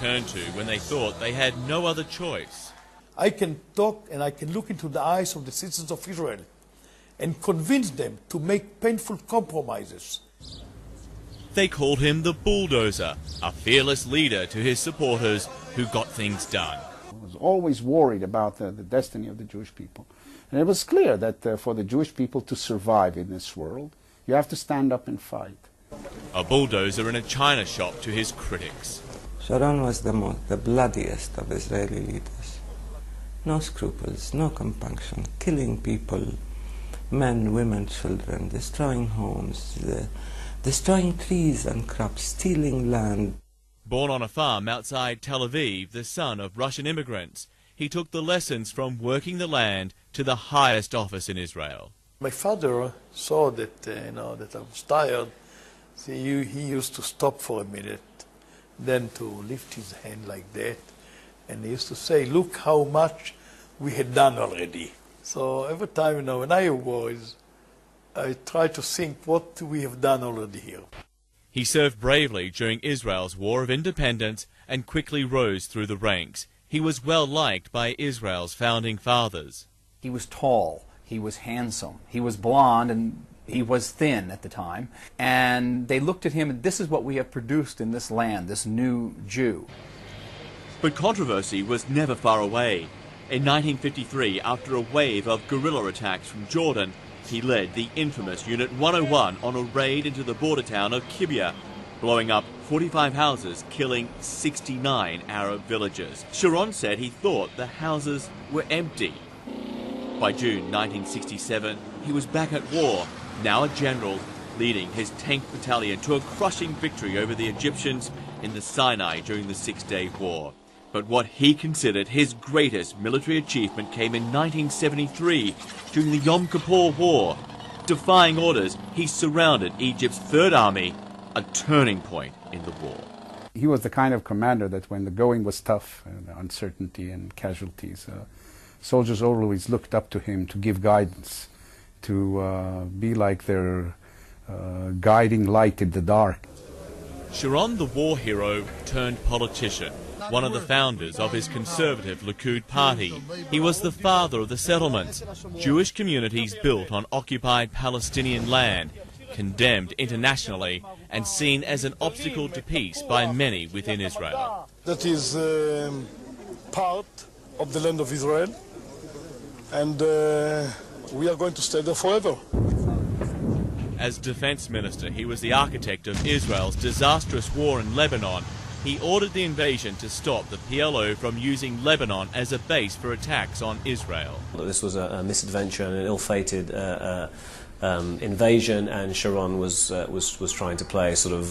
turned to when they thought they had no other choice. I can talk and I can look into the eyes of the citizens of Israel and convince them to make painful compromises. They called him the bulldozer, a fearless leader to his supporters who got things done. I was always worried about the destiny of the Jewish people. And it was clear that for the Jewish people to survive in this world, you have to stand up and fight. A bulldozer in a china shop to his critics. Sharon was the bloodiest of Israeli leaders. No scruples, no compunction, killing people, men, women, children, destroying homes, destroying trees and crops, stealing land. Born on a farm outside Tel Aviv, the son of Russian immigrants, he took the lessons from working the land to the highest office in Israel. My father saw that, that I was tired. So he used to stop for a minute, then to lift his hand like that, and he used to say, "Look how much we had done already." So every time, when I was, I try to think what we have done already here. He served bravely during Israel's War of Independence and quickly rose through the ranks. He was well liked by Israel's founding fathers. He was tall, he was handsome, he was blonde, and he was thin at the time. And they looked at him, and this is what we have produced in this land, this new Jew. But controversy was never far away. In 1953, after a wave of guerrilla attacks from Jordan, he led the infamous Unit 101 on a raid into the border town of Kibbutz, blowing up 45 houses, killing 69 Arab villagers. Sharon said he thought the houses were empty. By June 1967, he was back at war, now a general, leading his tank battalion to a crushing victory over the Egyptians in the Sinai during the Six-Day War. But what he considered his greatest military achievement came in 1973 during the Yom Kippur War. Defying orders, he surrounded Egypt's Third Army, a turning point in the war. He was the kind of commander that when the going was tough, and uncertainty and casualties, soldiers always looked up to him to give guidance, to be like their guiding light in the dark. Sharon, the war hero turned politician, one of the founders of his conservative Likud party. He was the father of the settlements, Jewish communities built on occupied Palestinian land, condemned internationally and seen as an obstacle to peace by many within Israel. That is part of the land of Israel, and we are going to stay there forever. As defense minister, he was the architect of Israel's disastrous war in Lebanon. He ordered the invasion to stop the PLO from using Lebanon as a base for attacks on Israel. This was a misadventure and an ill-fated invasion, and Sharon was trying to play sort of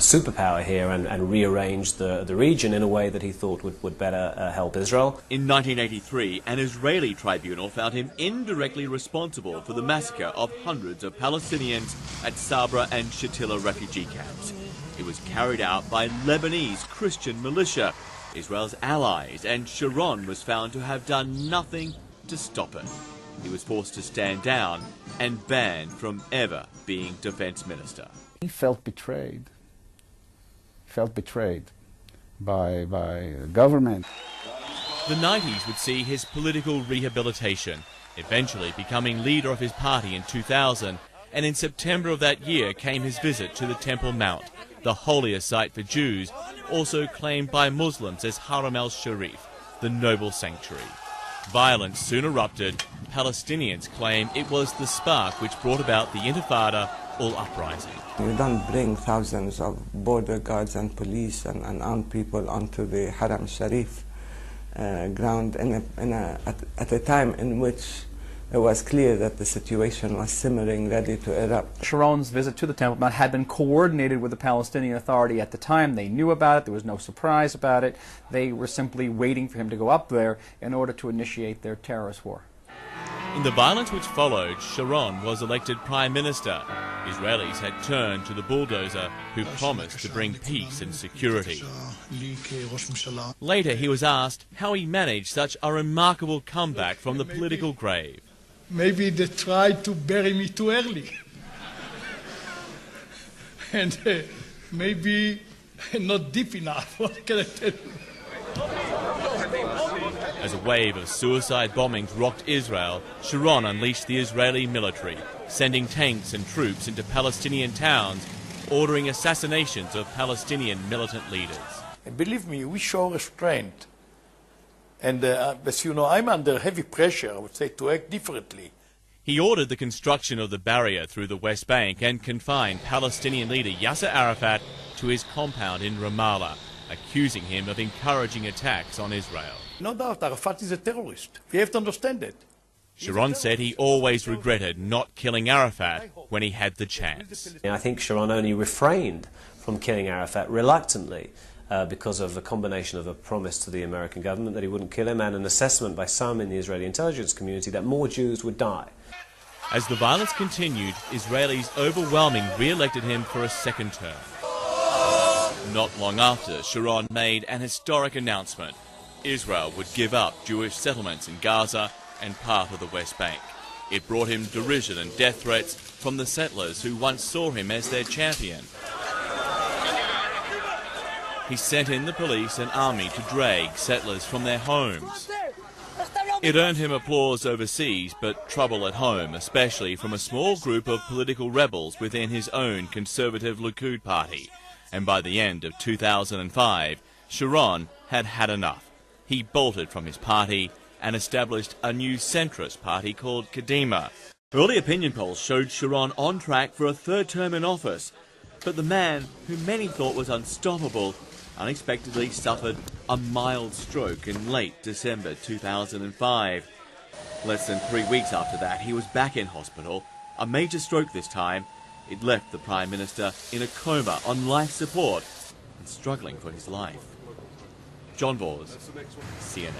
superpower here and rearrange the region in a way that he thought would better help Israel. In 1983, an Israeli tribunal found him indirectly responsible for the massacre of hundreds of Palestinians at Sabra and Shatila refugee camps. It was carried out by Lebanese Christian militia, Israel's allies, and Sharon was found to have done nothing to stop it. He was forced to stand down and banned from ever being defense minister. He felt betrayed. By the government. The 90s would see his political rehabilitation, eventually becoming leader of his party in 2000, and in September of that year came his visit to the Temple Mount, the holiest site for Jews, also claimed by Muslims as Haram al-Sharif, the noble sanctuary. Violence soon erupted. Palestinians claim it was the spark which brought about the Intifada or uprising. You don't bring thousands of border guards and police and armed people onto the Haram Sharif ground at a time in which it was clear that the situation was simmering, ready to erupt. Sharon's visit to the Temple Mount had been coordinated with the Palestinian Authority at the time. They knew about it. There was no surprise about it. They were simply waiting for him to go up there in order to initiate their terrorist war. In the violence which followed, Sharon was elected prime minister. Israelis had turned to the bulldozer who promised to bring peace and security. Later he was asked how he managed such a remarkable comeback from the political grave. Maybe they tried to bury me too early. And maybe not deep enough. What can I tell you? As a wave of suicide bombings rocked Israel, Sharon unleashed the Israeli military, sending tanks and troops into Palestinian towns, ordering assassinations of Palestinian militant leaders. And believe me, we show restraint. And as you know, I'm under heavy pressure, I would say, to act differently. He ordered the construction of the barrier through the West Bank and confined Palestinian leader Yasser Arafat to his compound in Ramallah, accusing him of encouraging attacks on Israel. No doubt, Arafat is a terrorist. We have to understand it. Sharon said he always regretted not killing Arafat when he had the chance. I think Sharon only refrained from killing Arafat reluctantly because of a combination of a promise to the American government that he wouldn't kill him and an assessment by some in the Israeli intelligence community that more Jews would die. As the violence continued, Israelis overwhelmingly re-elected him for a second term. Not long after, Sharon made an historic announcement. Israel would give up Jewish settlements in Gaza and part of the West Bank. It brought him derision and death threats from the settlers who once saw him as their champion. He sent in the police and army to drag settlers from their homes. It earned him applause overseas, but trouble at home, especially from a small group of political rebels within his own conservative Likud party. And by the end of 2005, Sharon had had enough. He bolted from his party and established a new centrist party called Kadima. Early opinion polls showed Sharon on track for a third term in office, but the man who many thought was unstoppable unexpectedly suffered a mild stroke in late December 2005. Less than 3 weeks after that, he was back in hospital. A major stroke this time. It left the Prime Minister in a coma on life support and struggling for his life. John Vors, CNN.